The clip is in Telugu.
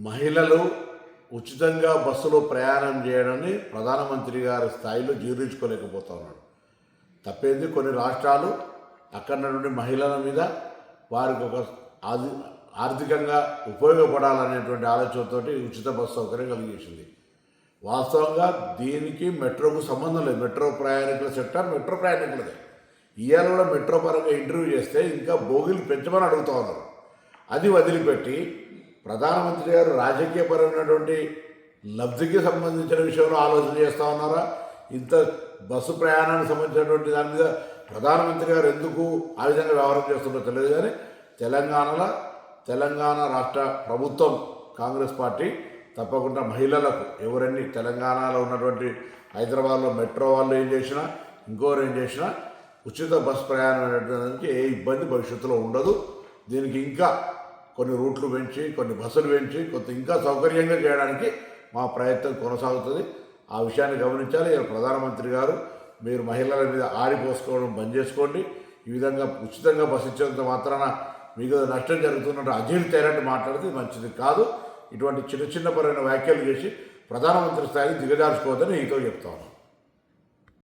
మహిళలు ఉచితంగా బస్సులో ప్రయాణం చేయడాన్ని ప్రధానమంత్రి గారి స్థాయిలో జీర్ణించుకోలేకపోతా ఉన్నాడు. తప్పేంది, కొన్ని రాష్ట్రాలు అక్కడ నుండి మహిళల మీద వారికి ఒక ఆర్థికంగా ఉపయోగపడాలనేటువంటి ఆలోచనతో ఉచిత బస్సు సౌకర్యం కలిగేసింది. వాస్తవంగా దీనికి మెట్రోకు సంబంధం లేదు. మెట్రో ప్రయాణికుల సెక్టర్ మెట్రో ప్రయాణికులదే. ఇవాళ కూడా మెట్రో పరంగా ఇంటర్వ్యూ చేస్తే ఇంకా బోగిలు పెంచమని అడుగుతూ ఉన్నారు. అది వదిలిపెట్టి ప్రధానమంత్రి గారు రాజకీయపరమైనటువంటి లబ్ధికి సంబంధించిన విషయంలో ఆలోచన చేస్తూ ఉన్నారా? ఇంత బస్సు ప్రయాణానికి సంబంధించినటువంటి దాని మీద ప్రధానమంత్రి గారు ఎందుకు ఆ విధంగా వ్యవహారం చేస్తుందో తెలియదు. కానీ తెలంగాణ రాష్ట్ర ప్రభుత్వం కాంగ్రెస్ పార్టీ తప్పకుండా మహిళలకు ఎవరన్నీ తెలంగాణలో ఉన్నటువంటి హైదరాబాద్లో మెట్రో వాళ్ళు ఏం చేసినా ఇంకోరు ఏం చేసినా ఉచిత బస్ ప్రయాణం అనేటువంటి ఏ ఇబ్బంది భవిష్యత్తులో ఉండదు. దీనికి ఇంకా కొన్ని రూట్లు పెంచి, కొన్ని బస్సులు పెంచి, కొంత ఇంకా సౌకర్యంగా చేయడానికి మా ప్రయత్నం కొనసాగుతుంది. ఆ విషయాన్ని గమనించాలి. ప్రధానమంత్రి గారు మీరు మహిళల మీద ఆడిపోసుకోవడం బంద్ చేసుకోండి. ఈ విధంగా ఉచితంగా బస్సు ఇచ్చేంత మాత్రాన మీకు నష్టం జరుగుతున్నట్టు అజీర్తి అయినట్టు మాట్లాడితే మంచిది కాదు. ఇటువంటి చిన్న పరమైన వ్యాఖ్యలు చేసి ప్రధానమంత్రి స్థాయికి దిగజార్చుకోవద్దని నీతో చెప్తాను.